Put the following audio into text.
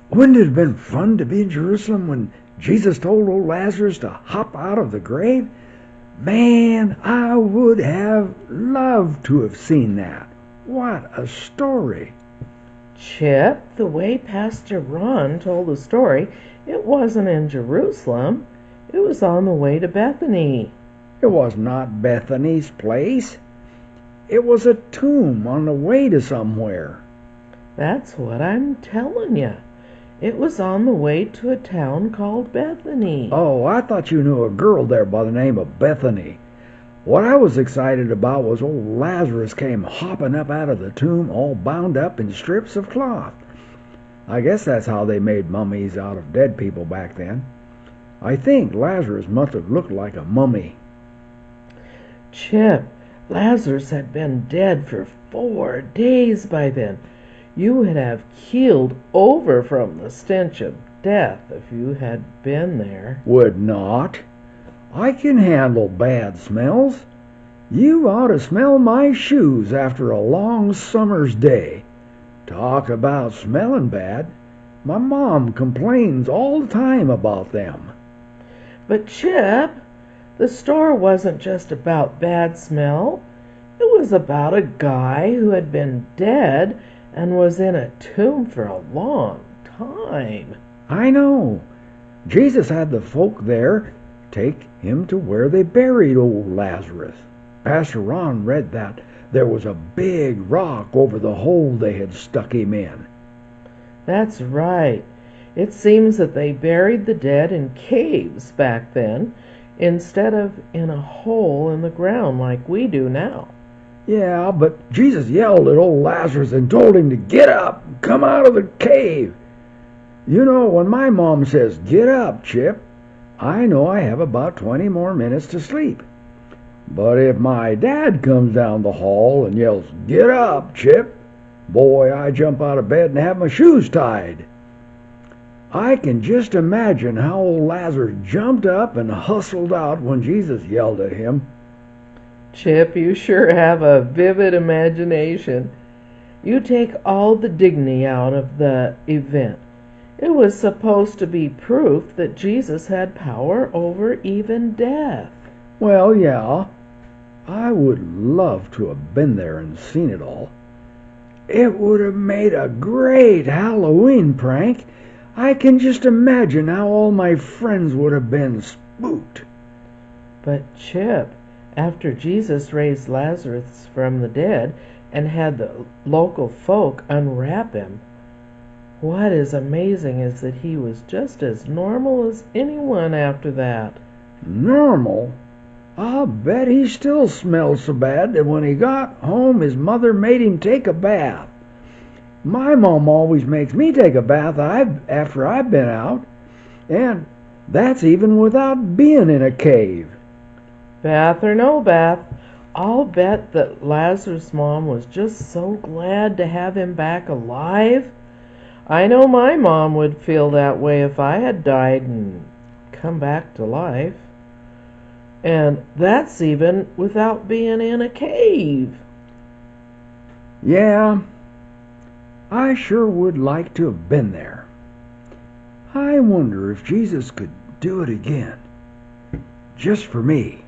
Wouldn't it have been fun to be in Jerusalem when Jesus told old Lazarus to hop out of the grave? Man, I would have loved to have seen that. What a story. Chip, the way Pastor Ron told the story, it wasn't in Jerusalem. It was on the way to Bethany. It was not Bethany's place. It was a tomb on the way to somewhere. That's what I'm telling you. It was on the way to a town called Bethany. Oh, I thought you knew a girl there by the name of Bethany. What I was excited about was old Lazarus came hopping up out of the tomb all bound up in strips of cloth. I guess that's how they made mummies out of dead people back then. I think Lazarus must have looked like a mummy. Chip, Lazarus had been dead for 4 days by then. You would have keeled over from the stench of death if you had been there. Would not. I can handle bad smells. You ought to smell my shoes after a long summer's day. Talk about smelling bad. My mom complains all the time about them. But Chip, the story wasn't just about bad smell. It was about a guy who had been dead and was in a tomb for a long time. I know. Jesus had the folk there take him to where they buried old Lazarus. Pastor Ron read that there was a big rock over the hole they had stuck him in. That's right. It seems that they buried the dead in caves back then instead of in a hole in the ground like we do now. Yeah, but Jesus yelled at old Lazarus and told him to get up and come out of the cave. You know, when my mom says, "Get up, Chip," I know I have about 20 more minutes to sleep. But if my dad comes down the hall and yells, "Get up, Chip," boy, I jump out of bed and have my shoes tied. I can just imagine how old Lazarus jumped up and hustled out when Jesus yelled at him. Chip, you sure have a vivid imagination. You take all the dignity out of the event. It was supposed to be proof that Jesus had power over even death. Well, yeah, I would love to have been there and seen it all. It would have made a great Halloween prank. I can just imagine how all my friends would have been spooked. But Chip, after Jesus raised Lazarus from the dead and had the local folk unwrap him, what is amazing is that he was just as normal as anyone after that. Normal? I'll bet he still smells so bad that when he got home his mother made him take a bath. My mom always makes me take a bath after I've been out, and that's even without being in a cave. Bath or no bath, I'll bet that Lazarus' mom was just so glad to have him back alive. I know my mom would feel that way if I had died and come back to life. And that's even without being in a cave. Yeah, I sure would like to have been there. I wonder if Jesus could do it again, just for me.